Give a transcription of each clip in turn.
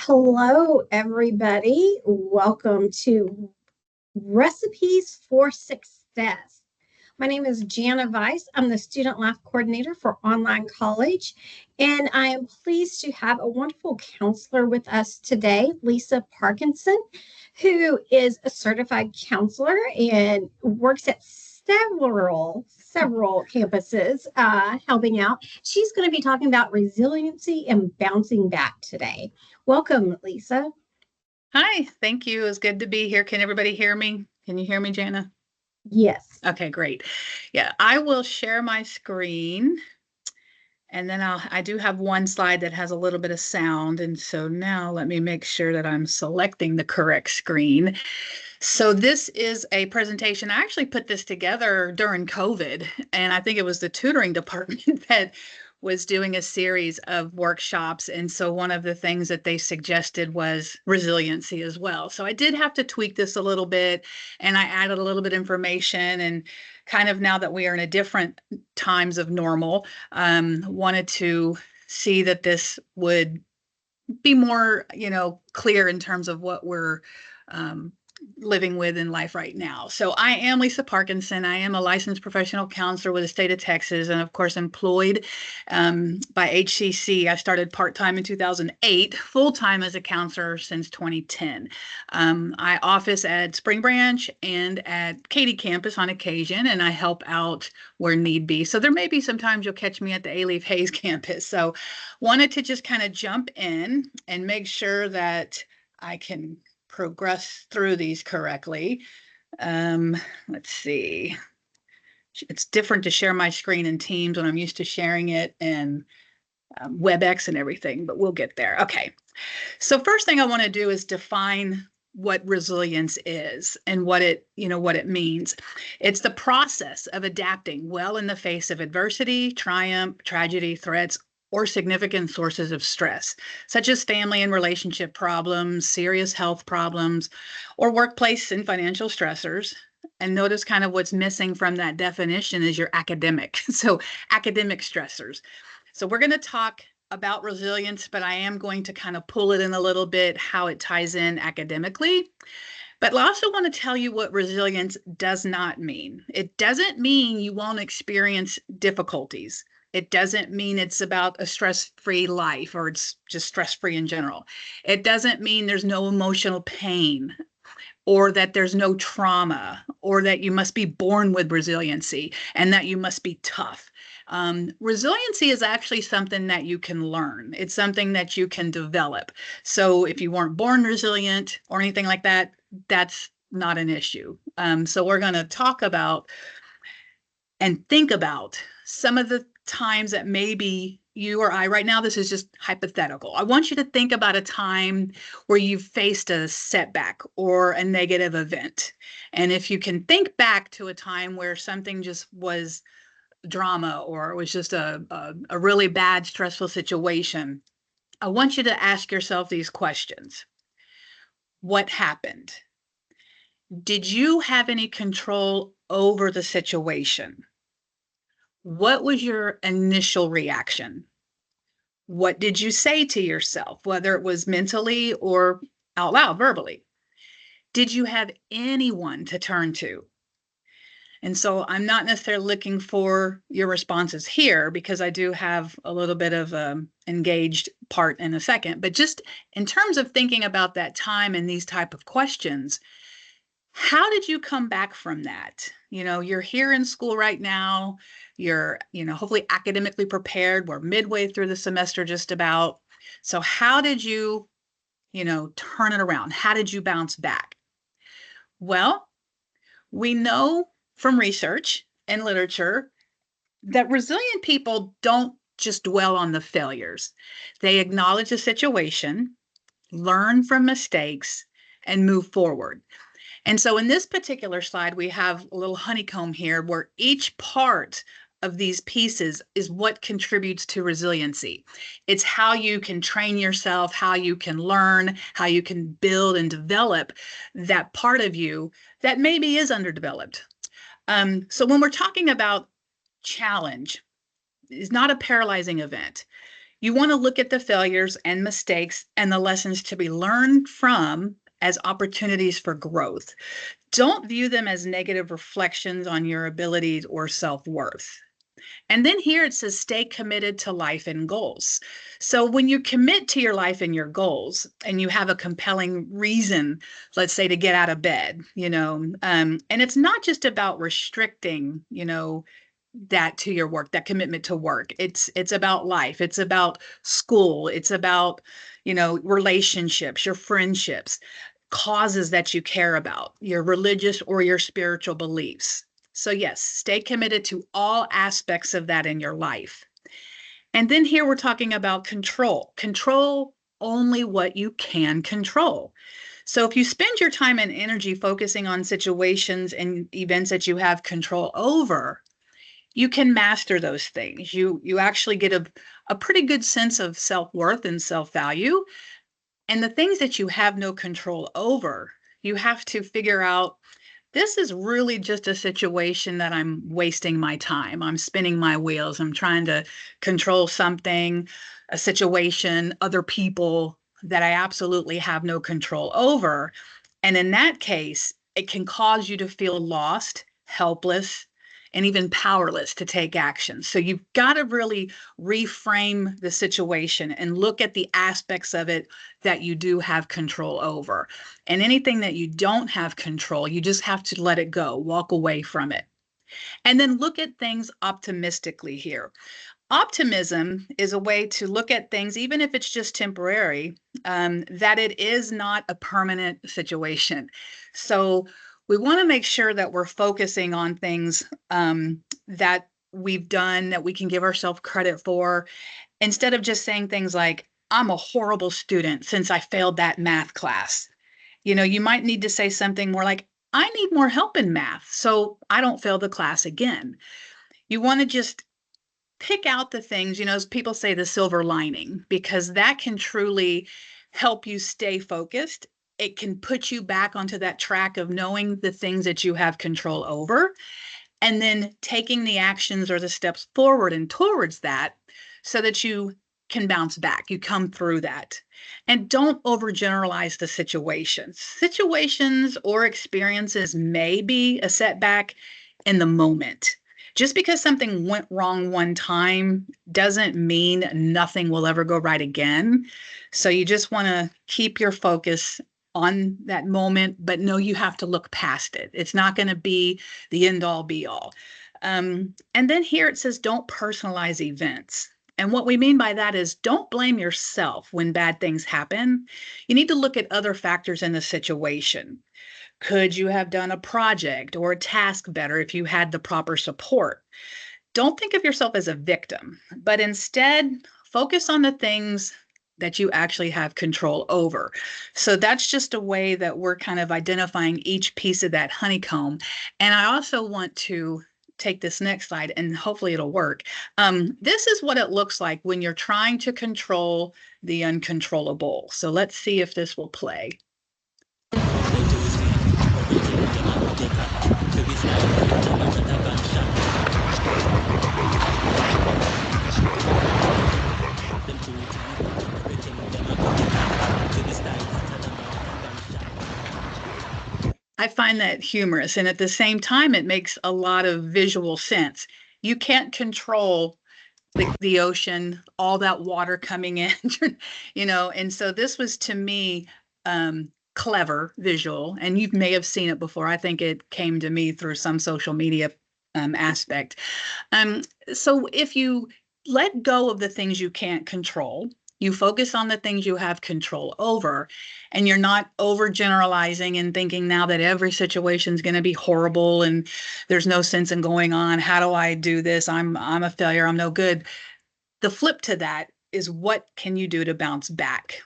Hello, everybody. Welcome to Recipes for Success. My name is Jana Weiss. I'm the Student Life Coordinator for Online College, and I am pleased to have a wonderful counselor with us today, Lisa Parkinson, who is a certified counselor and works at several campuses helping out. She's going to be talking about resiliency and bouncing back today. Welcome, Lisa. Hi, thank you. It's good to be here. Can everybody hear me? Can you hear me, Jana? Yes. Okay, great. Yeah, I will share my screen and then I do have one slide that has a little bit of sound. And so now let me make sure that I'm selecting the correct screen. So this is a presentation. I actually put this together during COVID, and I think it was the tutoring department that was doing a series of workshops. And so one of the things that they suggested was resiliency as well. So I did have to tweak this a little bit, and I added a little bit of information, and kind of now that we are in a different times of normal, wanted to see that this would be more, clear in terms of what we're um, living with in life right now. So I am Lisa Parkinson. I am a licensed professional counselor with the state of Texas, and of course employed by HCC. I started part-time in 2008, full-time as a counselor since 2010. I office at Spring Branch and at Katy campus on occasion, and I help out where need be. So there may be sometimes you'll catch me at the Alief Hayes campus. So wanted to just kind of jump in and make sure that I can progress through these correctly. Let's see. It's different to share my screen in Teams when I'm used to sharing it in WebEx and everything, but we'll get there. Okay. So first thing I want to do is define what resilience is and what it means. It's the process of adapting well in the face of adversity, triumph, tragedy, threats, or significant sources of stress, such as family and relationship problems, serious health problems, or workplace and financial stressors. And notice kind of what's missing from that definition is your academic. So academic stressors. So we're going to talk about resilience, but I am going to kind of pull it in a little bit, how it ties in academically. But I also want to tell you what resilience does not mean. It doesn't mean you won't experience difficulties. It doesn't mean it's about a stress-free life or it's just stress-free in general. It doesn't mean there's no emotional pain or that there's no trauma or that you must be born with resiliency and that you must be tough. Resiliency is actually something that you can learn. It's something that you can develop. So if you weren't born resilient or anything like that, that's not an issue. So we're going to talk about and think about some of the times that maybe you or I, right now, this is just hypothetical. I want you to think about a time where you've faced a setback or a negative event. And if you can think back to a time where something just was drama or it was just a really bad, stressful situation, I want you to ask yourself these questions. What happened? Did you have any control over the situation? What was your initial reaction? What did you say to yourself, whether it was mentally or out loud, verbally? Did you have anyone to turn to? And so I'm not necessarily looking for your responses here because I do have a little bit of engaged part in a second. But just in terms of thinking about that time and these type of questions, how did you come back from that? You're here in school right now. You're, hopefully academically prepared. We're midway through the semester just about. So how did you, turn it around? How did you bounce back? Well, we know from research and literature that resilient people don't just dwell on the failures. They acknowledge the situation, learn from mistakes, and move forward. And so in this particular slide, we have a little honeycomb here where each part of these pieces is what contributes to resiliency. It's how you can train yourself, how you can learn, how you can build and develop that part of you that maybe is underdeveloped. So when we're talking about challenge, it's not a paralyzing event. You want to look at the failures and mistakes and the lessons to be learned from as opportunities for growth. Don't view them as negative reflections on your abilities or self-worth. And then here it says, stay committed to life and goals. So when you commit to your life and your goals, and you have a compelling reason, let's say, to get out of bed, and it's not just about restricting, that to your work, that commitment to work. It's about life. It's about school. It's about, relationships, your friendships, causes that you care about, your religious or your spiritual beliefs. So, yes, stay committed to all aspects of that in your life. And then here we're talking about control. Control only what you can control. So, if you spend your time and energy focusing on situations and events that you have control over, you can master those things. You actually get a pretty good sense of self-worth and self-value. And the things that you have no control over, you have to figure out, this is really just a situation that I'm wasting my time. I'm spinning my wheels. I'm trying to control something, a situation, other people that I absolutely have no control over. And in that case, it can cause you to feel lost, helpless, and even powerless to take action. So you've got to really reframe the situation and look at the aspects of it that you do have control over. And anything that you don't have control, you just have to let it go, walk away from it. And then look at things optimistically here. Optimism is a way to look at things, even if it's just temporary, that it is not a permanent situation. So we want to make sure that we're focusing on things that we've done, that we can give ourselves credit for, instead of just saying things like, I'm a horrible student since I failed that math class. You might need to say something more like, I need more help in math so I don't fail the class again. You want to just pick out the things, as people say, the silver lining, because that can truly help you stay focused. It can put you back onto that track of knowing the things that you have control over, and then taking the actions or the steps forward and towards that so that you can bounce back. You come through that. And don't overgeneralize the situations. Situations or experiences may be a setback in the moment. Just because something went wrong one time doesn't mean nothing will ever go right again. So you just want to keep your focus on that moment, but know you have to look past it. It's not going to be the end all be all. And then here it says, don't personalize events. And what we mean by that is, don't blame yourself when bad things happen. You need to look at other factors in the situation. Could you have done a project or a task better if you had the proper support? Don't think of yourself as a victim, but instead focus on the things that you actually have control over. So that's just a way that we're kind of identifying each piece of that honeycomb. And I also want to take this next slide, and hopefully it'll work. This is what it looks like when you're trying to control the uncontrollable. So let's see if this will play. I find that humorous, and at the same time, it makes a lot of visual sense. You can't control the ocean, all that water coming in, and so this was, to me, clever visual, and you may have seen it before. I think it came to me through some social media aspect. Um, so if you let go of the things you can't control, you focus on the things you have control over, and you're not overgeneralizing and thinking now that every situation is going to be horrible and there's no sense in going on. How do I do this? I'm a failure. I'm no good. The flip to that is, what can you do to bounce back?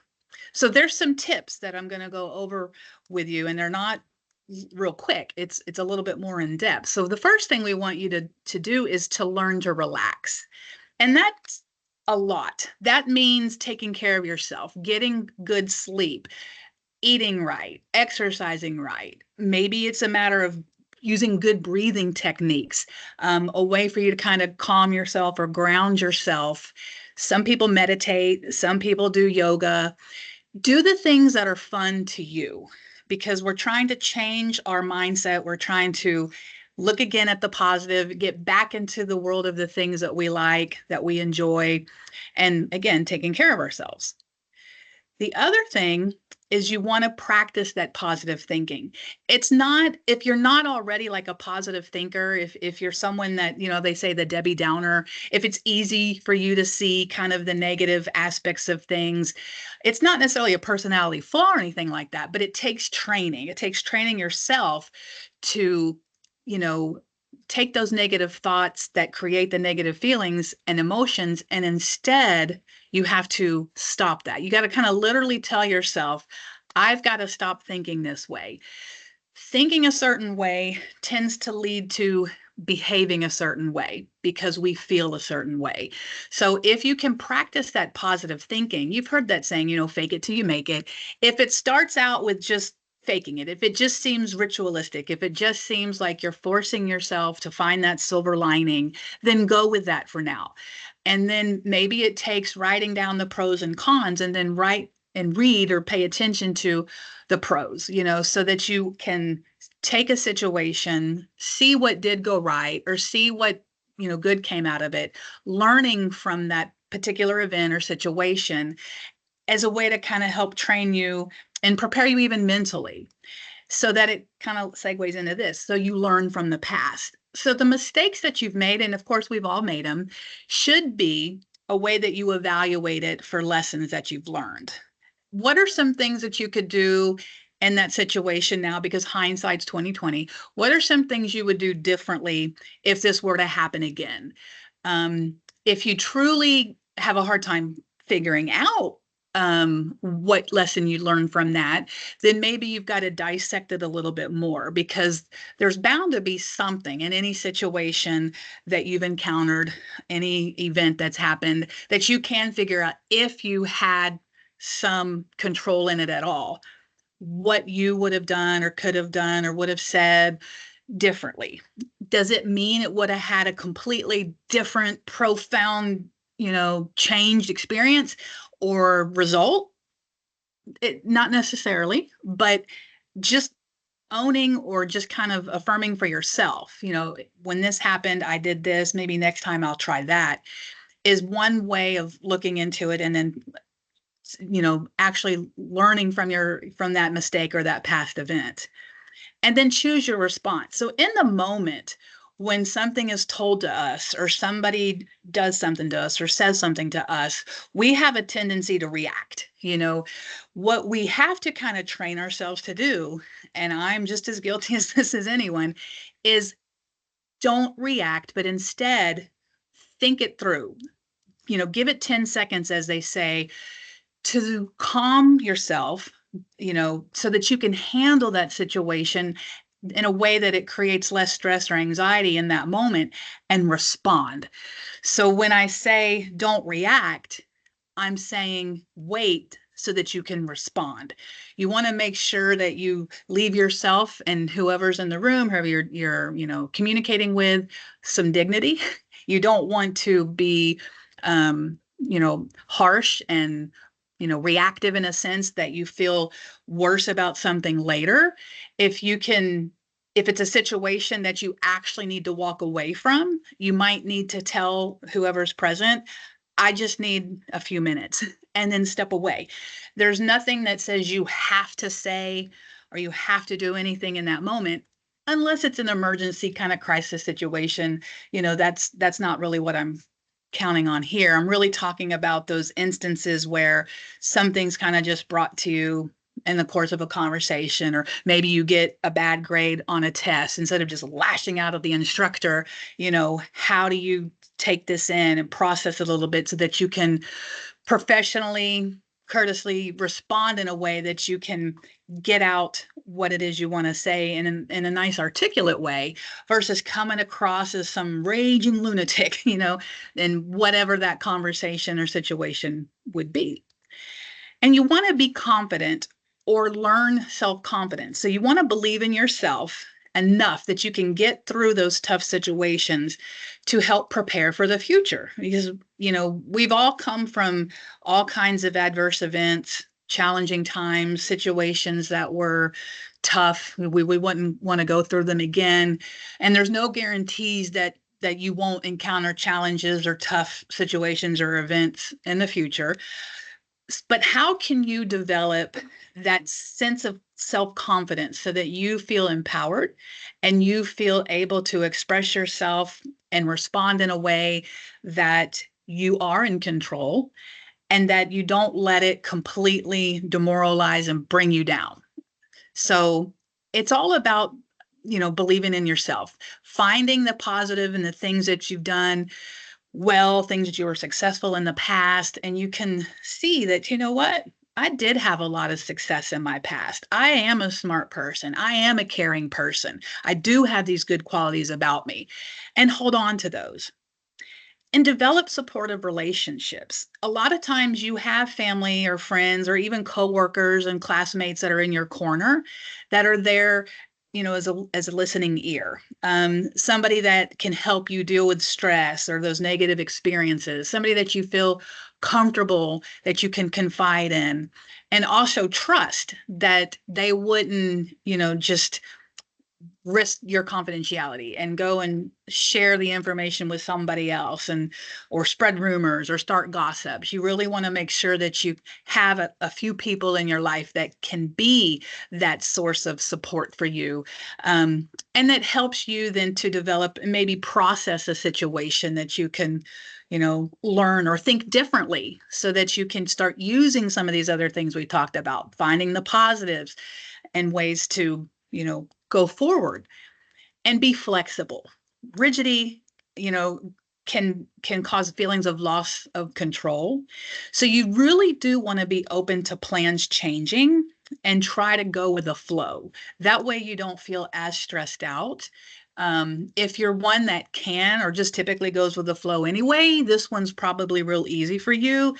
So there's some tips that I'm going to go over with you, and they're not real quick. It's a little bit more in depth. So the first thing we want you to do is to learn to relax. And that's a lot. That means taking care of yourself, getting good sleep, eating right, exercising right. Maybe it's a matter of using good breathing techniques, a way for you to kind of calm yourself or ground yourself. Some people meditate, some people do yoga. Do the things that are fun to you, because we're trying to change our mindset. We're trying to look again at the positive, get back into the world of the things that we like, that we enjoy, and again, taking care of ourselves. The other thing is you want to practice that positive thinking. It's not, if you're not already like a positive thinker, if you're someone that, they say the Debbie Downer, if it's easy for you to see kind of the negative aspects of things, it's not necessarily a personality flaw or anything like that, but it takes training. It takes training yourself to, you know, take those negative thoughts that create the negative feelings and emotions, and instead you have to stop that. You got to kind of literally tell yourself, I've got to stop thinking this way. Thinking a certain way tends to lead to behaving a certain way because we feel a certain way. So if you can practice that positive thinking, you've heard that saying, fake it till you make it. If it starts out with just faking it, if it just seems ritualistic, if it just seems like you're forcing yourself to find that silver lining, then go with that for now. And then maybe it takes writing down the pros and cons, and then write and read or pay attention to the pros, so that you can take a situation, see what did go right, or see what, good came out of it, learning from that particular event or situation as a way to kind of help train you and prepare you even mentally, so that it kind of segues into this. So you learn from the past. So the mistakes that you've made, and of course we've all made them, should be a way that you evaluate it for lessons that you've learned. What are some things that you could do in that situation now, because hindsight's 2020? What are some things you would do differently if this were to happen again? If you truly have a hard time figuring out what lesson you learned from that, then maybe you've got to dissect it a little bit more, because there's bound to be something in any situation that you've encountered, any event that's happened, that you can figure out, if you had some control in it at all, what you would have done or could have done or would have said differently. Does it mean it would have had a completely different, profound, changed experience or result? Not necessarily, but just owning or just kind of affirming for yourself, when this happened, I did this, maybe next time I'll try that, is one way of looking into it. And then, actually learning from that mistake or that past event, and then choose your response. So in the moment, when something is told to us, or somebody does something to us or says something to us, we have a tendency to react. What we have to kind of train ourselves to do, and I'm just as guilty as this as anyone, is don't react, but instead think it through. Give it 10 seconds, as they say, to calm yourself, so that you can handle that situation in a way that it creates less stress or anxiety in that moment, and respond. So when I say don't react, I'm saying wait so that you can respond. You want to make sure that you leave yourself and whoever's in the room, whoever you're communicating with, some dignity. You don't want to be harsh and reactive, in a sense that you feel worse about something later. If it's a situation that you actually need to walk away from, you might need to tell whoever's present, I just need a few minutes, and then step away. There's nothing that says you have to say or you have to do anything in that moment, unless it's an emergency kind of crisis situation. That's not really what I'm counting on here. I'm really talking about those instances where something's kind of just brought to you in the course of a conversation, or maybe you get a bad grade on a test. Instead of just lashing out at the instructor, how do you take this in and process it a little bit so that you can professionally, courteously respond in a way that you can get out what it is you want to say in a nice, articulate way, versus coming across as some raging lunatic, in whatever that conversation or situation would be. And you want to be confident or learn self-confidence. So you want to believe in yourself enough that you can get through those tough situations to help prepare for the future. Because, we've all come from all kinds of adverse events, challenging times, situations that were tough. We wouldn't want to go through them again. And there's no guarantees that you won't encounter challenges or tough situations or events in the future. But how can you develop that sense of self-confidence so that you feel empowered and you feel able to express yourself and respond in a way that you are in control and that you don't let it completely demoralize and bring you down? So it's all about, believing in yourself, finding the positive in the things that you've done well, things that you were successful in the past, and you can see that, what? I did have a lot of success in my past. I am a smart person. I am a caring person. I do have these good qualities about me, and hold on to those and develop supportive relationships. A lot of times you have family or friends or even coworkers and classmates that are in your corner that are there, as a listening ear. Somebody that can help you deal with stress or those negative experiences, somebody that you feel comfortable that you can confide in, and also trust that they wouldn't, just risk your confidentiality and go and share the information with somebody else, and or spread rumors or start gossips. You really want to make sure that you have a few people in your life that can be that source of support for you, and that helps you then to develop and maybe process a situation that you can learn or think differently so that you can start using some of these other things we talked about, finding the positives and ways to go forward and be flexible. Rigidity, you know, can cause feelings of loss of control. So you really do want to be open to plans changing and try to go with the flow. That way you don't feel as stressed out. If you're one that can or just typically goes with the flow anyway, this one's probably real easy for you.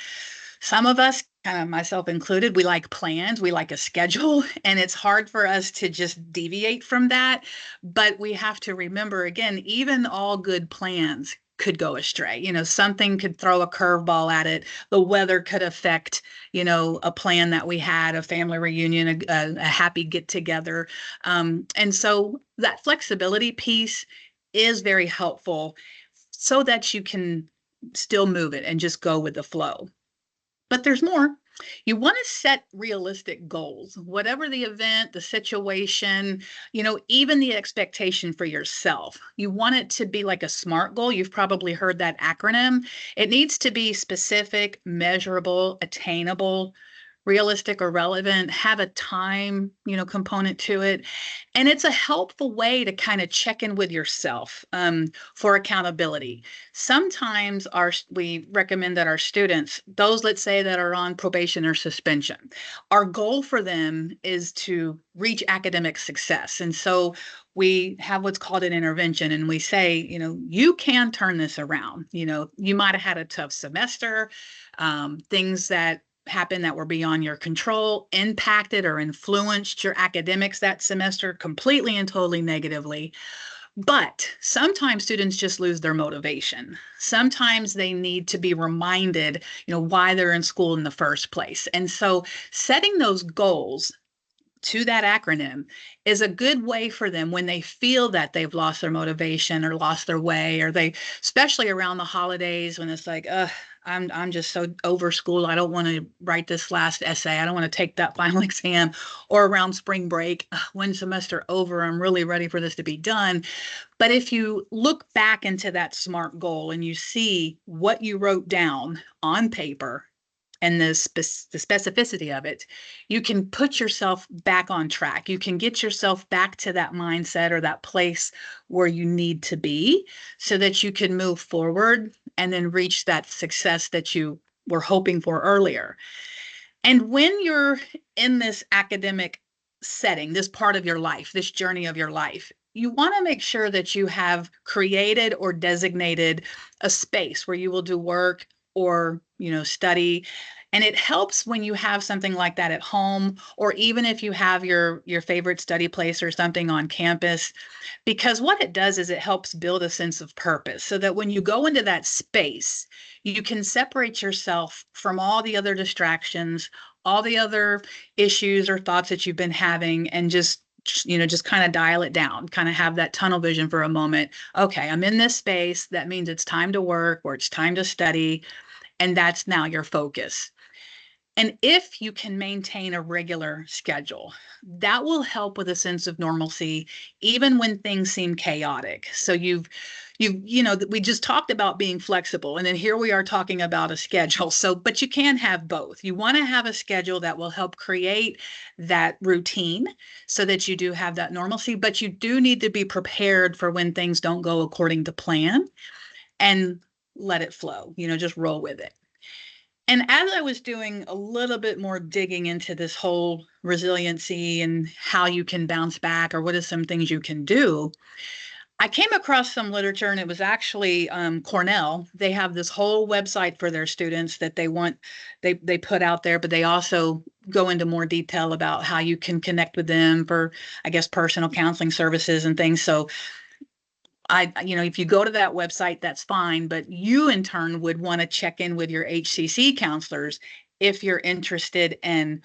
Some of us, kind of myself included, we like plans, we like a schedule, and it's hard for us to just deviate from that. But we have to remember again, even all good plans could go astray. Something could throw a curveball at it. The weather could affect, a plan that we had, a family reunion, a happy get together. And so that flexibility piece is very helpful so that you can still move it and just go with the flow. But there's more. You want to set realistic goals, whatever the event, the situation, even the expectation for yourself. You want it to be like a SMART goal. You've probably heard that acronym. It needs to be specific, measurable, attainable, realistic or relevant, have a time, component to it. And it's a helpful way to kind of check in with yourself, for accountability. Sometimes we recommend that our students, those let's say that are on probation or suspension, our goal for them is to reach academic success. And so we have what's called an intervention, and we say, you can turn this around. You might have had a tough semester, things that happened that were beyond your control impacted or influenced your academics that semester completely and totally negatively. But sometimes students just lose their motivation. Sometimes they need to be reminded, why they're in school in the first place. And so setting those goals to that acronym is a good way for them when they feel that they've lost their motivation or lost their way, or they, especially around the holidays when it's like, I'm just so over school. I don't want to write this last essay. I don't want to take that final exam. Or around spring break, one semester over, I'm really ready for this to be done. But if you look back into that SMART goal and you see what you wrote down on paper and the specificity of it, you can put yourself back on track. You can get yourself back to that mindset or that place where you need to be so that you can move forward and then reach that success that you were hoping for earlier. And when you're in this academic setting, this part of your life, this journey of your life, you want to make sure that you have created or designated a space where you will do work or, study And it helps when you have something like that at home, or even if you have your favorite study place or something on campus, because what it does is it helps build a sense of purpose so that when you go into that space, you can separate yourself from all the other distractions, all the other issues or thoughts that you've been having, and just kind of dial it down, kind of have that tunnel vision for a moment. Okay, I'm in this space. That means it's time to work or it's time to study. And that's now your focus. And if you can maintain a regular schedule, that will help with a sense of normalcy, even when things seem chaotic. So we just talked about being flexible, and then here we are talking about a schedule. So, but you can have both. You want to have a schedule that will help create that routine so that you do have that normalcy, but you do need to be prepared for when things don't go according to plan and let it flow, just roll with it. And as I was doing a little bit more digging into this whole resiliency and how you can bounce back or what are some things you can do, I came across some literature, and it was actually Cornell. They have this whole website for their students that they put out there, but they also go into more detail about how you can connect with them for, I guess, personal counseling services and things. So if you go to that website, that's fine, but you in turn would want to check in with your HCC counselors if you're interested in,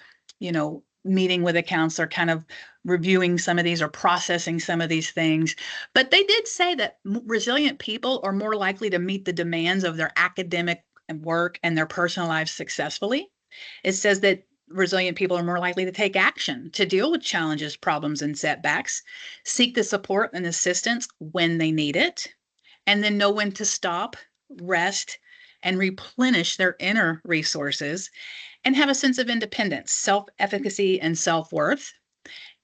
meeting with a counselor, kind of reviewing some of these or processing some of these things. But they did say that resilient people are more likely to meet the demands of their academic work and their personal lives successfully. It says that resilient people are more likely to take action to deal with challenges, problems, and setbacks, seek the support and assistance when they need it, and then know when to stop, rest, and replenish their inner resources, and have a sense of independence, self efficacy, and self worth,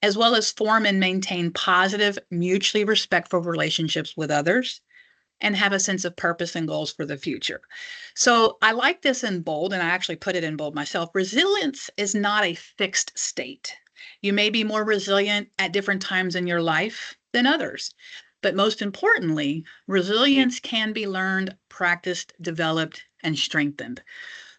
as well as form and maintain positive, mutually respectful relationships with others, and have a sense of purpose and goals for the future. So I like this in bold, and I actually put it in bold myself. Resilience is not a fixed state. You may be more resilient at different times in your life than others. But most importantly, resilience can be learned, practiced, developed, and strengthened.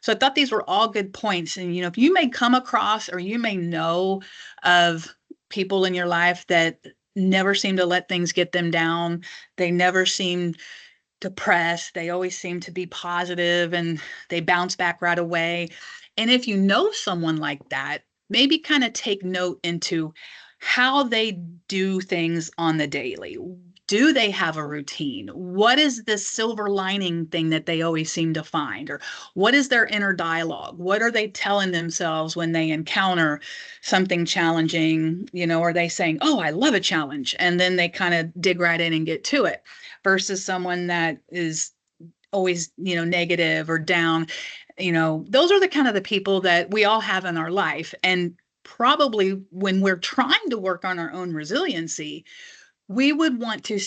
So I thought these were all good points. And, if you may come across or you may know of people in your life that never seem to let things get them down, they never seem depressed, they always seem to be positive and they bounce back right away. And if you know someone like that, maybe kind of take note into how they do things on the daily. Do they have a routine? What is the silver lining thing that they always seem to find? Or what is their inner dialogue? What are they telling themselves when they encounter something challenging? Are they saying, oh, I love a challenge? And then they kind of dig right in and get to it versus someone that is always, negative or down. Those are the kind of the people that we all have in our life. And probably when we're trying to work on our own resiliency, we would want to,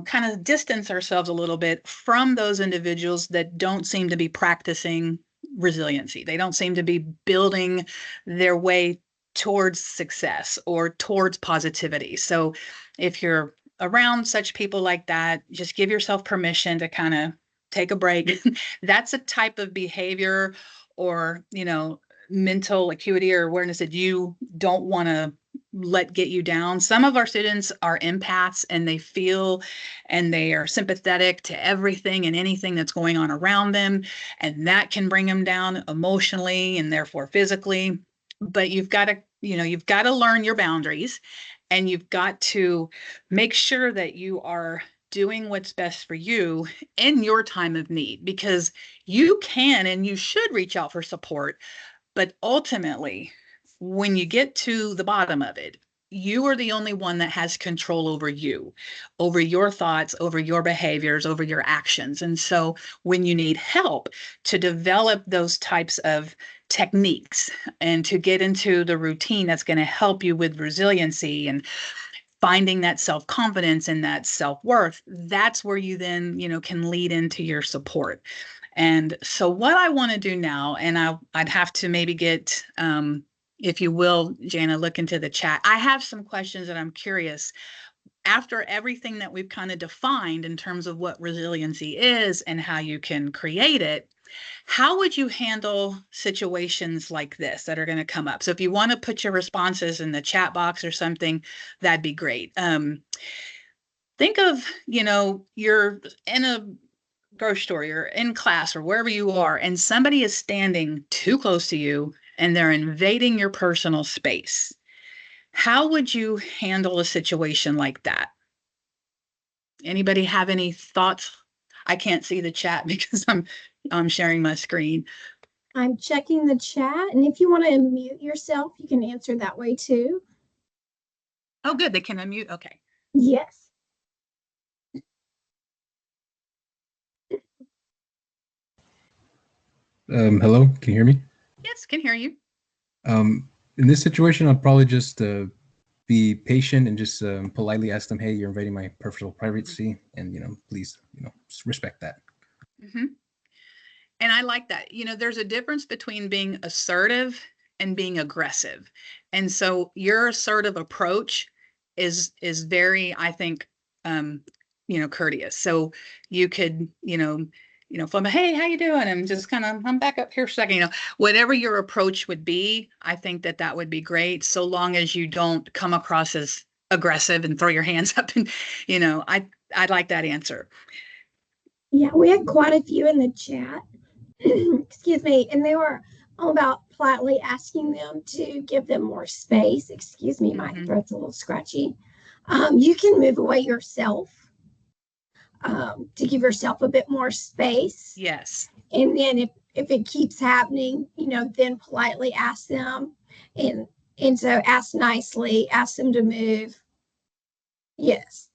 kind of distance ourselves a little bit from those individuals that don't seem to be practicing resiliency. They don't seem to be building their way towards success or towards positivity. So if you're around such people like that, just give yourself permission to kind of take a break. That's a type of behavior or, mental acuity or awareness that you don't want to let get you down. Some of our students are empaths and they feel and they are sympathetic to everything and anything that's going on around them. And that can bring them down emotionally and therefore physically. But you've got to learn your boundaries and you've got to make sure that you are doing what's best for you in your time of need, because you can and you should reach out for support. But ultimately, when you get to the bottom of it, you are the only one that has control over you, over your thoughts, over your behaviors, over your actions. And so when you need help to develop those types of techniques and to get into the routine that's going to help you with resiliency and finding that self-confidence and that self-worth, that's where you then, can lead into your support. And so what I want to do now, and I'd have to maybe get, if you will, Jana, look into the chat. I have some questions that I'm curious. After everything that we've kind of defined in terms of what resiliency is and how you can create it, How would you handle situations like this that are going to come up? So if you want to put your responses in the chat box or something, that'd be great. Think of, you're in a grocery store, you're in class or wherever you are, and somebody is standing too close to you and they're invading your personal space. How would you handle a situation like that? Anybody have any thoughts? I can't see the chat because I'm sharing my screen. I'm checking the chat, and if you want to unmute yourself, you can answer that way too. Oh, good. They can unmute. Okay. Yes. Hello, can you hear me? Yes, can hear you. In this situation, I'd probably just be patient and just politely ask them, "Hey, you're invading my personal privacy, and please, just respect that." Mm-hmm. And I like that. There's a difference between being assertive and being aggressive. And so your assertive approach is very, I think, um, courteous. So you could, from a, hey, how you doing? And just kind of, I'm back up here for a second, whatever your approach would be, I think that would be great. So long as you don't come across as aggressive and throw your hands up and, I like that answer. Yeah, we had quite a few in the chat. Excuse me. And they were all about politely asking them to give them more space. Excuse me, my throat's a little scratchy. You can move away yourself to give yourself a bit more space. Yes. And then if it keeps happening, then politely ask them. And so ask nicely, ask them to move. Yes.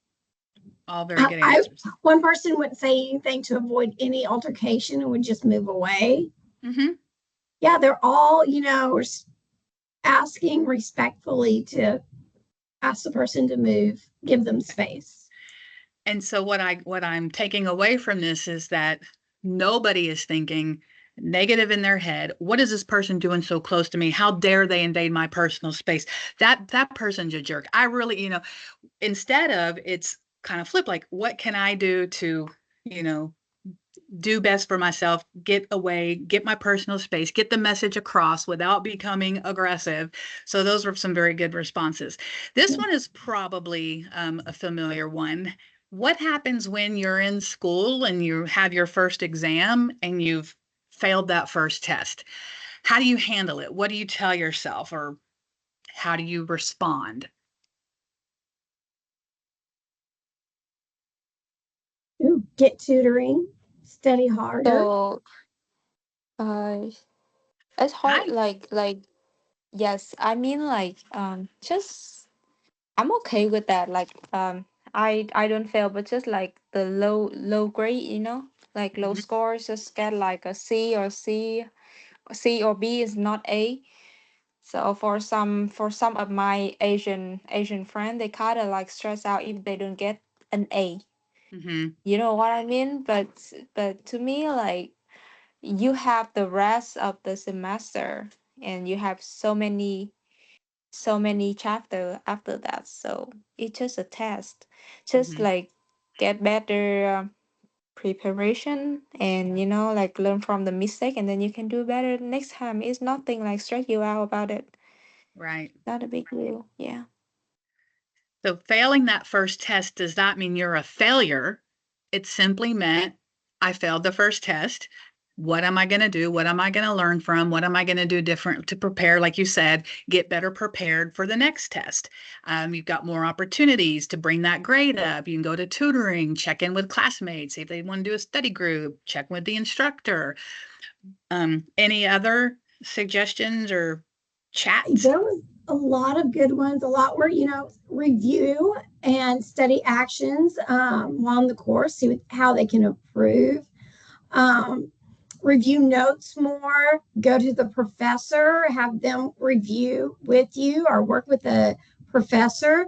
All very good answers. One person wouldn't say anything to avoid any altercation and would just move away. Mm-hmm. Yeah, they're all, asking respectfully to ask the person to move, give them space. And so what I'm taking away from this is that nobody is thinking negative in their head. What is this person doing so close to me? How dare they invade my personal space? That person's a jerk. I really, instead of it's kind of flip, like what can I do to, do best for myself, get away, get my personal space, get the message across without becoming aggressive. So those were some very good responses. This one is probably a familiar one. What happens when you're in school and you have your first exam and you've failed that first test? How do you handle it? What do you tell yourself, or how do you respond? Ooh, get tutoring, study harder. So uh it's hard, Hi. like yes, I mean, like just I'm okay with that. Like I don't fail, but just like the low grade, like low Mhm. scores, just get like a C or B is not A. So for some of my Asian friends, they kind of like stress out if they don't get an A. Mhm. You know what I mean? But to me, like, you have the rest of the semester and you have so many chapter after that, so it's just a test. Just Mhm. like get better preparation, and like learn from the mistake, and then you can do better next time. It's nothing like stress you out about it. Right. Not a big deal. Yeah. So failing that first test does not mean you're a failure. It simply meant I failed the first test. What am I going to do? What am I going to learn from? What am I going to do different to prepare? Like you said, get better prepared for the next test. You've got more opportunities to bring that grade up. You can go to tutoring, check in with classmates, see if they want to do a study group, check with the instructor. Any other suggestions or chats? There was a lot of good ones, a lot where, review and study actions while in the course, see how they can improve. Um, Review notes more, go to the professor, have them review with you or work with the professor,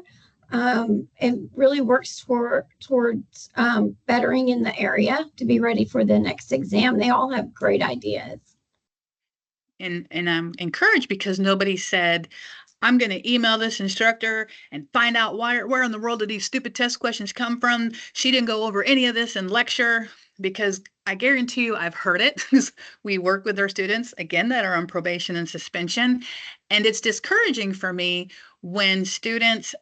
and really works towards bettering in the area to be ready for the next exam. They all have great ideas. And I'm encouraged because nobody said, I'm going to email this instructor and find out where in the world did these stupid test questions come from. She didn't go over any of this in lecture. because I guarantee you I've heard it. We work with our students, again, that are on probation and suspension. And it's discouraging for me when students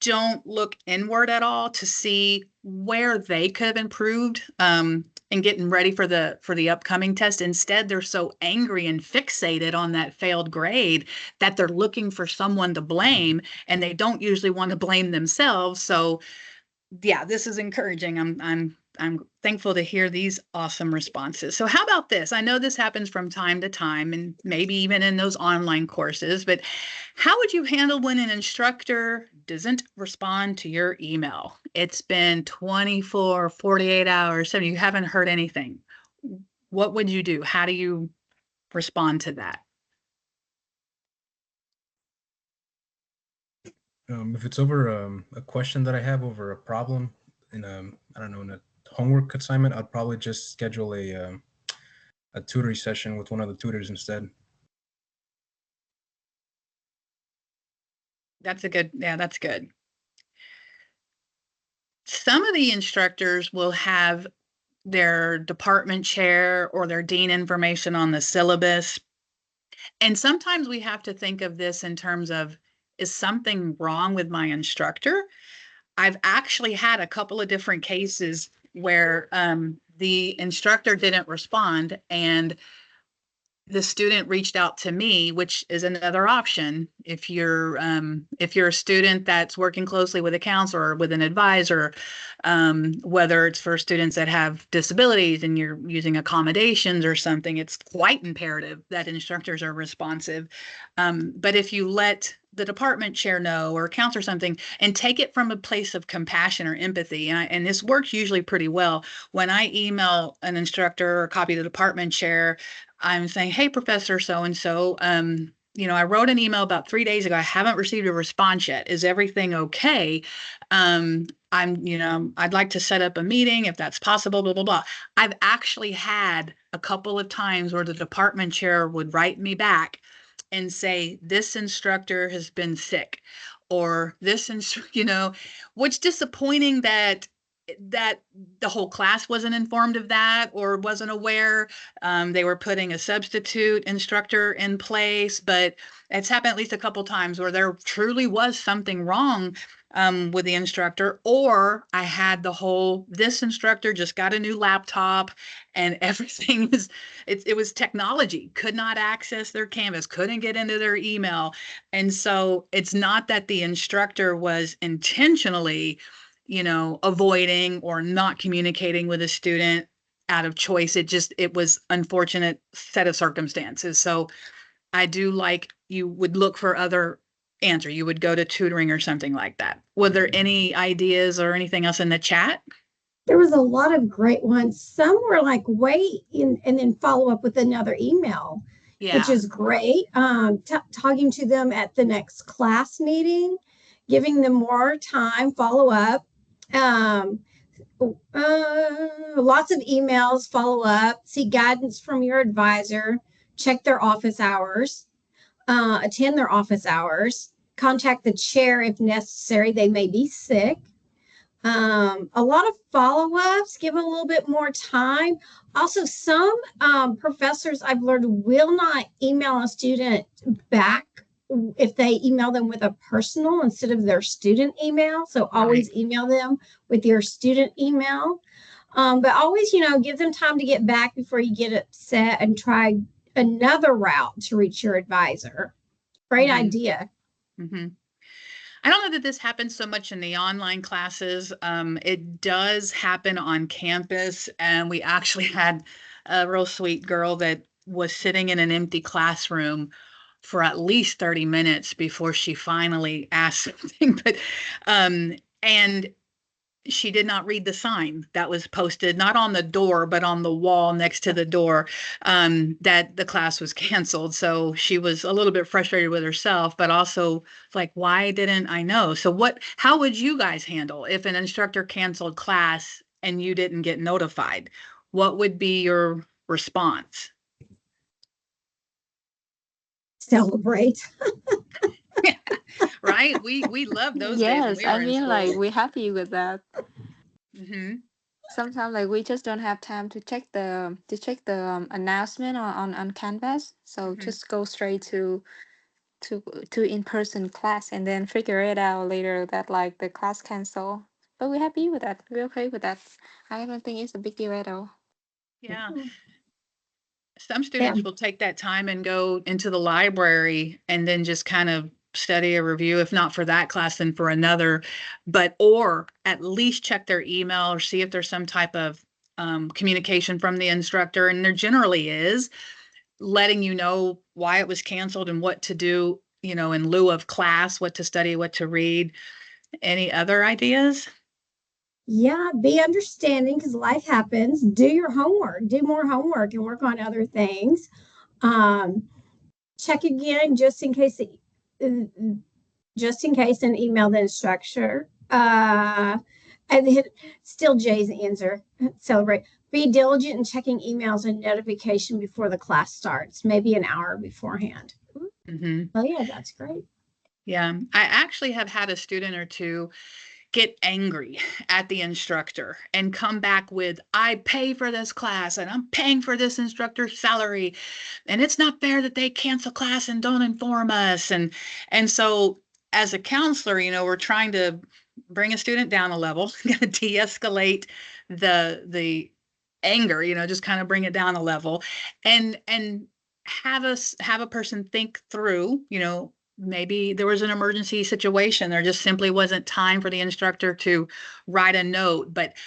don't look inward at all to see where they could have improved and getting ready for the upcoming test. Instead, they're so angry and fixated on that failed grade that they're looking for someone to blame, and they don't usually want to blame themselves. So yeah, this is encouraging. I'm thankful to hear these awesome responses. So how about this? I know this happens from time to time and maybe even in those online courses, but how would you handle when an instructor doesn't respond to your email? It's been 24, 48 hours, so you haven't heard anything. What would you do? How do you respond to that? If it's over a question that I have over a problem in I don't know, in a homework assignment, I'd probably just schedule a tutoring session with one of the tutors instead. That's good. Some of the instructors will have their department chair or their dean information on the syllabus. And sometimes we have to think of this in terms of, is something wrong with my instructor? I've actually had a couple of different cases where the instructor didn't respond and the student reached out to me, which is another option. If you're a student that's working closely with a counselor or with an advisor, whether it's for students that have disabilities and you're using accommodations or something, it's quite imperative that instructors are responsive. But if you let the department chair know or counselor something and take it from a place of compassion or empathy, and this works usually pretty well. When I email an instructor or copy the department chair, I'm saying, hey, Professor so-and-so, I wrote an email about 3 days ago. I haven't received a response yet. Is everything okay? I'd like to set up a meeting if that's possible, blah, blah, blah. I've actually had a couple of times where the department chair would write me back and say, this instructor has been sick, or what's disappointing that the whole class wasn't informed of that or wasn't aware. They were putting a substitute instructor in place, but it's happened at least a couple times where there truly was something wrong with the instructor, or I had this instructor just got a new laptop and everything it was technology, could not access their Canvas, couldn't get into their email. And so it's not that the instructor was intentionally avoiding or not communicating with a student out of choice. It was unfortunate set of circumstances. So I do like you would look for other answer. You would go to tutoring or something like that. Were there any ideas or anything else in the chat? There was a lot of great ones. Some were like wait and then follow up with another email, which is great. Talking to them at the next class meeting, giving them more time, follow up. Lots of emails, follow up, seek guidance from your advisor, check their office hours, attend their office hours, contact the chair if necessary. They may be sick. A lot of follow-ups, give a little bit more time. Also, some professors I've learned will not email a student back if they email them with a personal instead of their student email. So always email them with your student email. But always, give them time to get back before you get upset and try another route to reach your advisor. Great idea. Mm-hmm. I don't know that this happens so much in the online classes. It does happen on campus, and we actually had a real sweet girl that was sitting in an empty classroom for at least 30 minutes before she finally asked something. But and she did not read the sign that was posted, not on the door, but on the wall next to the door, that the class was canceled. So she was a little bit frustrated with herself, but also like, why didn't I know? So how would you guys handle if an instructor canceled class and you didn't get notified? What would be your response? Celebrate. Right? We love those days when Yes, we were in school. like we're happy with that. Mm-hmm. sometimes like we just don't have time to check the announcement on Canvas. So Mhm. just go straight to in-person class and then figure it out later that like the class cancel. But we're happy with that. We're okay with that. I don't think it's a big deal at all. Yeah. Mm, Some yeah. students will take that time and go into the library and then just kind of study a review, if not for that class, then for another, but or at least check their email or see if there's some type of communication from the instructor. And there generally is, letting you know why it was canceled and what to do, in lieu of class, what to study, what to read. Any other ideas? Yeah, be understanding because life happens. Do your homework, do more homework, and work on other things. Um, check again just in case, and email the instructor. And then still Jay's answer. Celebrate. Be diligent in checking emails and notification before the class starts, maybe an hour beforehand. Mm-hmm. Oh yeah, that's great. Yeah, I actually have had a student or two get angry at the instructor and come back with, I pay for this class and I'm paying for this instructor's salary, and it's not fair that they cancel class and don't inform us. And so as a counselor, we're trying to bring a student down a level, de-escalate the anger, just kind of bring it down a level, and have a person think through, maybe there was an emergency situation. There just simply wasn't time for the instructor to write a note. But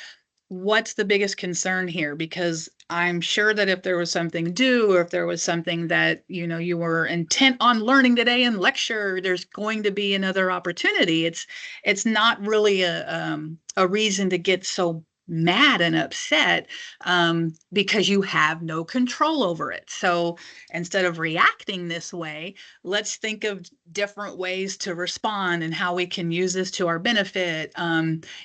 what's the biggest concern here? Because I'm sure that if there was something due, or if there was something that, you were intent on learning today in lecture, there's going to be another opportunity. It's not really a reason to get so mad and upset, because you have no control over it. So instead of reacting this way, let's think of different ways to respond and how we can use this to our benefit.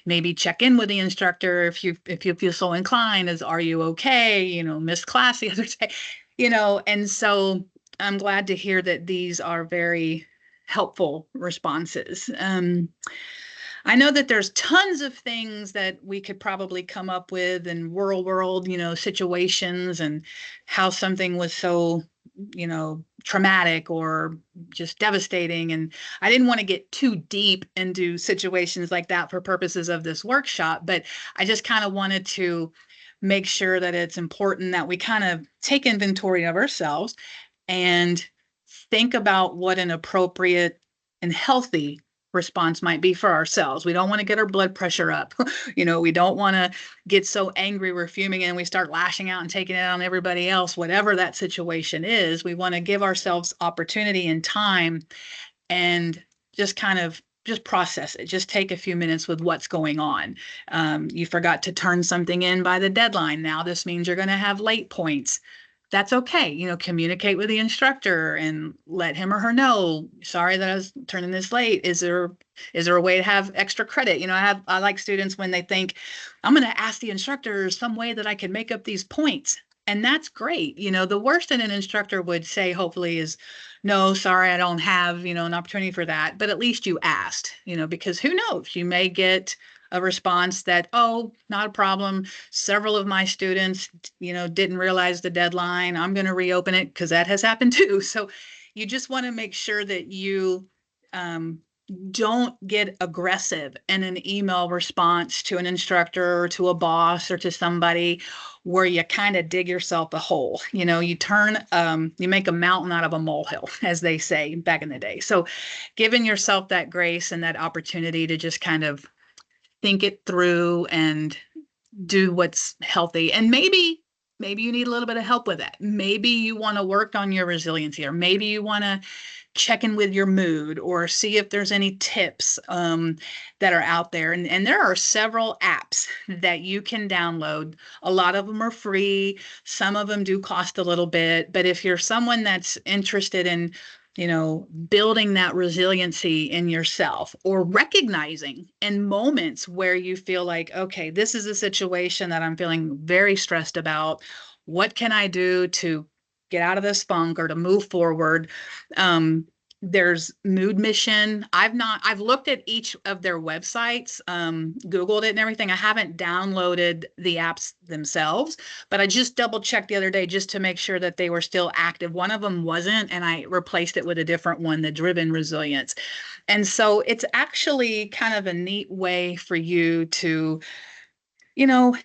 Maybe check in with the instructor if you feel so inclined, as, are you okay, missed class the other day, and so I'm glad to hear that these are very helpful responses. I know that there's tons of things that we could probably come up with in world, situations, and how something was so, traumatic or just devastating. And I didn't want to get too deep into situations like that for purposes of this workshop, but I just kind of wanted to make sure that it's important that we kind of take inventory of ourselves and think about what an appropriate and healthy response might be for ourselves. We don't want to get our blood pressure up. We don't want to get so angry we're fuming and we start lashing out and taking it on everybody else, whatever that situation is. We want to give ourselves opportunity and time and just kind of just process it. Just take a few minutes with what's going on. You forgot to turn something in by the deadline. Now this means you're going to have late points. That's okay. Communicate with the instructor and let him or her know, sorry that I was turning this late. Is there a way to have extra credit? I like students when they think, I'm going to ask the instructor some way that I can make up these points. And that's great. The worst that an instructor would say, hopefully, is, no, sorry, I don't have, an opportunity for that. But at least you asked, because who knows, you may get a response that, oh, not a problem. Several of my students, didn't realize the deadline. I'm going to reopen it, because that has happened too. So you just want to make sure that you don't get aggressive in an email response to an instructor or to a boss or to somebody, where you kind of dig yourself a hole. You make a mountain out of a molehill, as they say back in the day. So giving yourself that grace and that opportunity to just kind of think it through and do what's healthy. And maybe you need a little bit of help with that. Maybe you want to work on your resiliency, or maybe you want to check in with your mood, or see if there's any tips that are out there. And there are several apps that you can download. A lot of them are free. Some of them do cost a little bit. But if you're someone that's interested in, building that resiliency in yourself, or recognizing in moments where you feel like, okay, this is a situation that I'm feeling very stressed about. What can I do to get out of this funk or to move forward? There's Mood Mission. I've looked at each of their websites, Googled it and everything. I haven't downloaded the apps themselves, but I just double checked the other day just to make sure that they were still active. One of them wasn't, and I replaced it with a different one, the Driven Resilience. And so it's actually kind of a neat way for you to,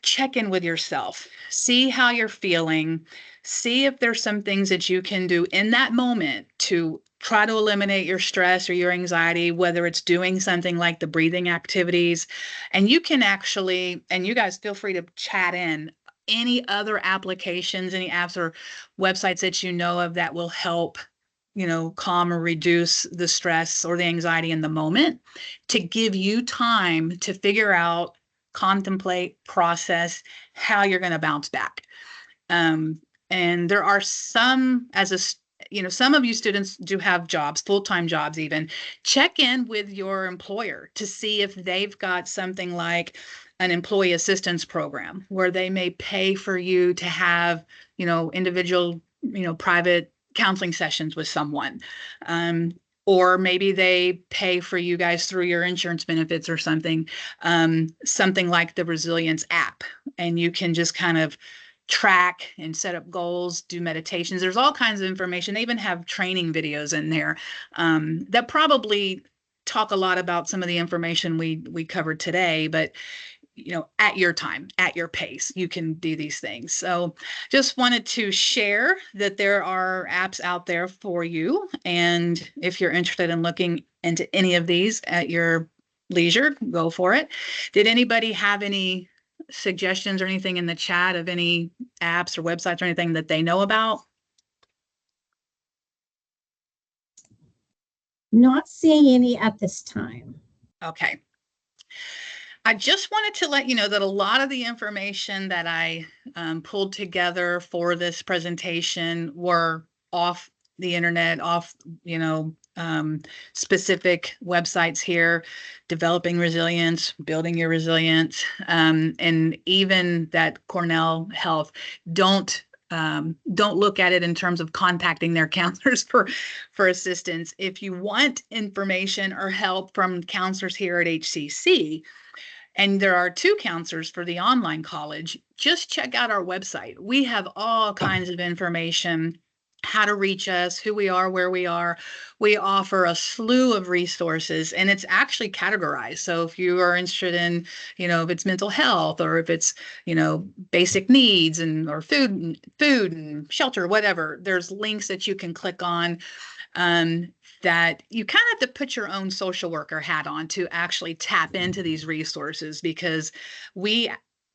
check in with yourself, see how you're feeling, see if there's some things that you can do in that moment to try to eliminate your stress or your anxiety, whether it's doing something like the breathing activities. And you can actually, and you guys feel free to chat in any other applications, any apps or websites that you know of that will help, calm or reduce the stress or the anxiety in the moment, to give you time to figure out, contemplate, process how you're going to bounce back. And there are some, some of you students do have jobs, full-time jobs even. Check in with your employer to see if they've got something like an employee assistance program where they may pay for you to have, individual, private counseling sessions with someone. Or maybe they pay for you guys through your insurance benefits or something, something like the Resilience app. And you can just kind of track and set up goals, do meditations. There's all kinds of information. They even have training videos in there that probably talk a lot about some of the information we covered today, but at your time, at your pace, you can do these things. So just wanted to share that there are apps out there for you. And if you're interested in looking into any of these at your leisure, go for it. Did anybody have any suggestions or anything in the chat of any apps or websites or anything that they know about? Not seeing any at this time. Okay. I just wanted to let you know that a lot of the information that I pulled together for this presentation were off the internet, off, specific websites here, Developing Resilience, Building Your Resilience, and even that Cornell Health. Don't look at it in terms of contacting their counselors for assistance. If you want information or help from counselors here at HCC, and there are 2 counselors for the online college, just check out our website. We have all kinds of information, how to reach us, who we are, where we are. We offer a slew of resources, and it's actually categorized. So if you are interested in, if it's mental health, or if it's, basic needs or food and shelter, whatever, there's links that you can click on. That you kind of have to put your own social worker hat on to actually tap into these resources, because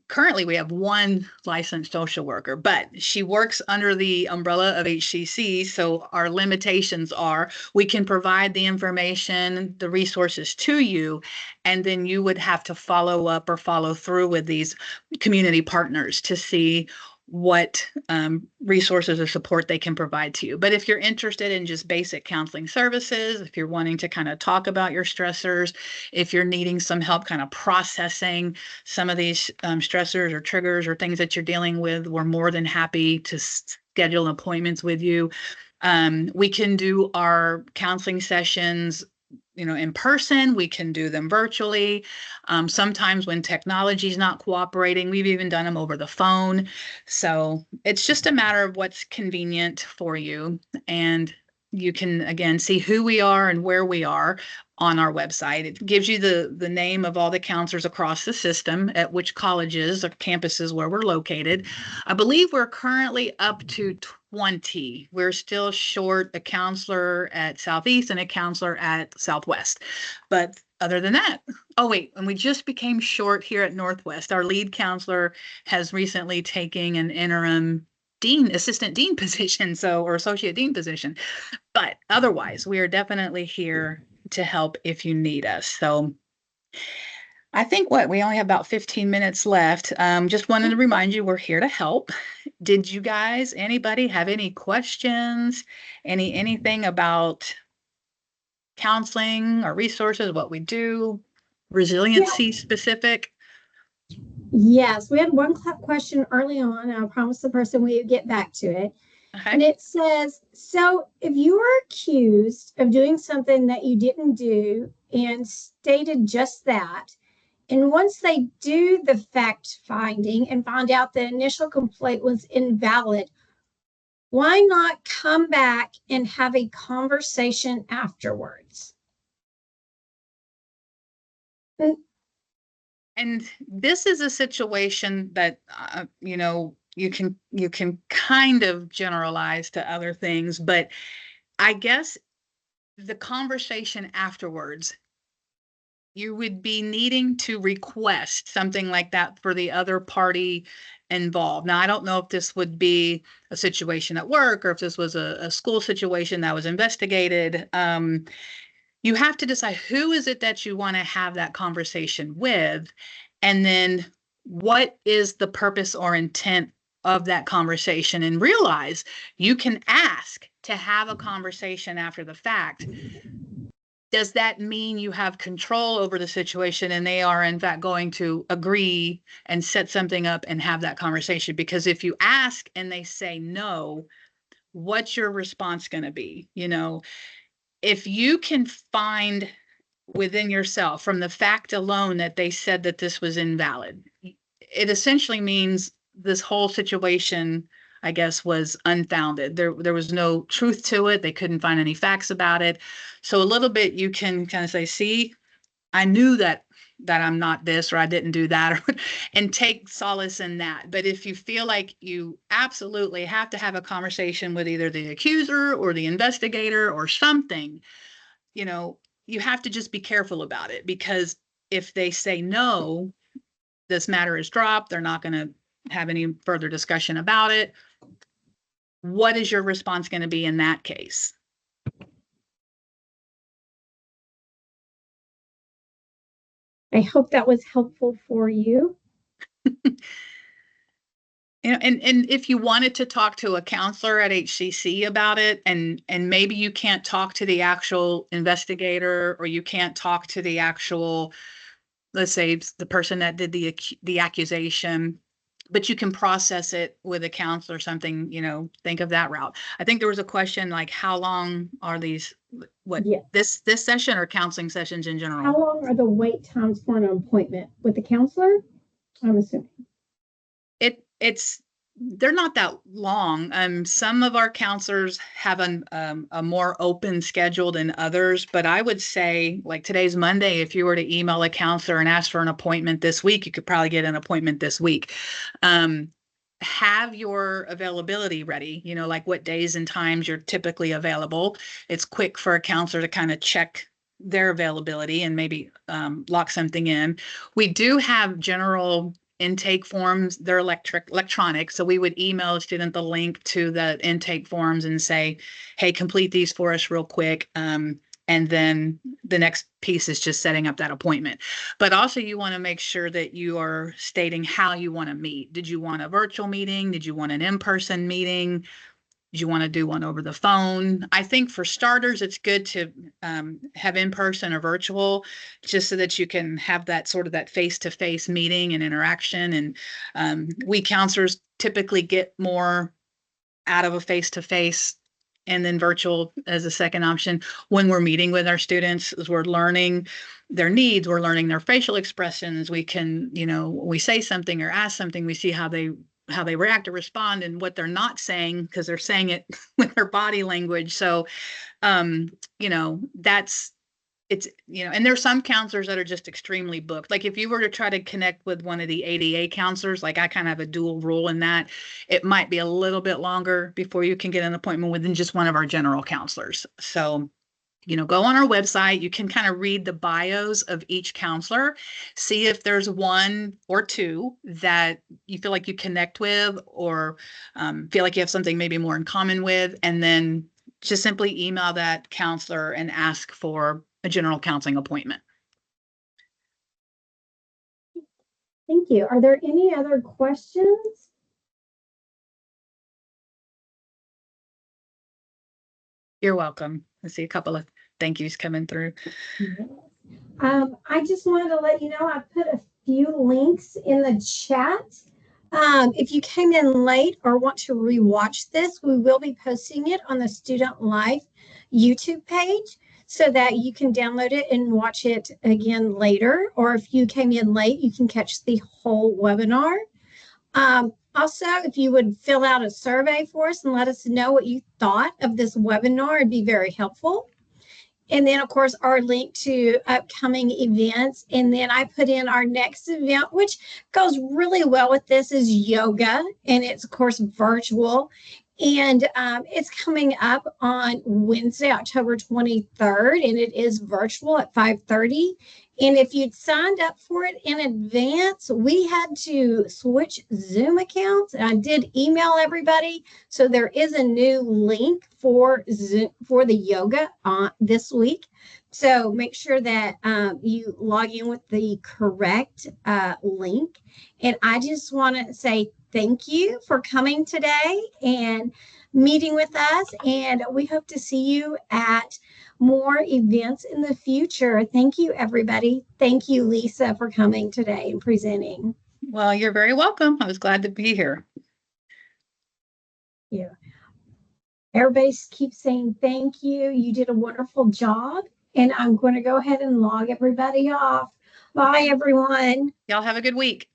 currently we have 1 licensed social worker, but she works under the umbrella of HCC. So our limitations are we can provide the information, the resources to you, and then you would have to follow up or follow through with these community partners to see what resources or support they can provide to you. But if you're interested in just basic counseling services, if you're wanting to kind of talk about your stressors, if you're needing some help kind of processing some of these stressors or triggers or things that you're dealing with, we're more than happy to schedule appointments with you. We can do our counseling sessions in person. We can do them virtually. Sometimes when technology is not cooperating, we've even done them over the phone. So it's just a matter of what's convenient for you. And you can, again, see who we are and where we are on our website. It gives you the name of all the counselors across the system, at which colleges or campuses where we're located. I believe we're currently up to 20. We're still short a counselor at Southeast and a counselor at Southwest. But other than that, oh wait, and we just became short here at Northwest. Our lead counselor has recently taken an interim assistant dean position, or associate dean position. But otherwise, we are definitely here to help if you need us. So I think we only have about 15 minutes left. Just wanted to remind you, we're here to help. Did you guys, anybody have any questions, anything about counseling or resources, what we do, resiliency specific? Yes, we had one question early on, and I promised the person we would get back to it. And it says, so if you are accused of doing something that you didn't do and stated just that, and once they do the fact finding and find out the initial complaint was invalid, why not come back and have a conversation afterwards? And this is a situation that, you know, you can kind of generalize to other things, but I guess the conversation afterwards, you would be needing to request something like that for the other party involved. Now, I don't know if this would be a situation at work or if this was a school situation that was investigated. You have to decide who is it that you want to have that conversation with, and then what is the purpose or intent of that conversation, and realize you can ask to have a conversation after the fact. Does that mean you have control over the situation and they are in fact going to agree and set something up and have that conversation? Because if you ask and they say no, what's your response going to be? You know, if you can find within yourself from the fact alone that they said that this was invalid, it essentially means this whole situation, I guess, was unfounded. There was no truth to it. They couldn't find any facts about it. So a little bit you can kind of say, see, I knew that I'm not this, or I didn't do that, or, and take solace in that. But if you feel like you absolutely have to have a conversation with either the accuser or the investigator or something, you know, you have to just be careful about it, because if they say no, this matter is dropped, they're not going to have any further discussion about it. What is your response going to be in that case? I hope that was helpful for you. And if you wanted to talk to a counselor at HCC about it, and maybe you can't talk to the actual investigator, or you can't talk to the actual, let's say, the person that did the accusation, but you can process it with a counselor or something, you know, think of that route. I think there was a question like, how long are these, this session or counseling sessions in general? How long are the wait times for an appointment with the counselor? I'm assuming. They're not that long. Some of our counselors have a more open schedule than others, but I would say, like, today's Monday, if you were to email a counselor and ask for an appointment this week, you could probably get an appointment this week. Have your availability ready, you know, like what days and times you're typically available. It's quick for a counselor to kind of check their availability and maybe lock something in. We do have general intake forms. They're electronic. So we would email a student the link to the intake forms and say, hey, complete these for us real quick. And then the next piece is just setting up that appointment. But also you want to make sure that you are stating how you want to meet. Did you want a virtual meeting? Did you want an in-person meeting? Did you want to do one over the phone? I think for starters, it's good to have in-person or virtual, just so that you can have that sort of that face-to-face meeting and interaction. And we counselors typically get more out of a face-to-face, and then virtual as a second option when we're meeting with our students, as we're learning their needs, we're learning their facial expressions. We can, you know, we say something or ask something, we see how they react or respond, and what they're not saying, because they're saying it with their body language. So, you know, it's, you know, and there's some counselors that are just extremely booked. Like if you were to try to connect with one of the ADA counselors, like I kind of have a dual role in that, it might be a little bit longer before you can get an appointment with just one of our general counselors. So, you know, go on our website. You can kind of read the bios of each counselor, see if there's one or two that you feel like you connect with, or feel like you have something maybe more in common with, and then just simply email that counselor and ask for a general counseling appointment. Thank you. Are there any other questions? You're welcome. I see a couple of thank yous coming through. I just wanted to let you know I put a few links in the chat If you came in late or want to rewatch this, we will be posting it on the Student Life YouTube page so that you can download it and watch it again later. Or if you came in late, you can catch the whole webinar. Also, if you would fill out a survey for us and let us know what you thought of this webinar, it'd be very helpful. And then, of course, our link to upcoming events. And then I put in our next event, which goes really well with this, is yoga. And it's, of course, virtual. And it's coming up on Wednesday, October 23rd, and it is virtual at 5:30. And if you'd signed up for it in advance, we had to switch Zoom accounts. And I did email everybody. So there is a new link for Zoom, for the yoga this week. So make sure that you log in with the correct link. And I just want to say thank you for coming today and meeting with us. And we hope to see you at more events in the future. Thank you, everybody. Thank you, Lisa, for coming today and presenting. Well, you're very welcome. I was glad to be here. Yeah. Everybody keeps saying thank you. You did a wonderful job. And I'm going to go ahead and log everybody off. Bye, everyone. Y'all have a good week.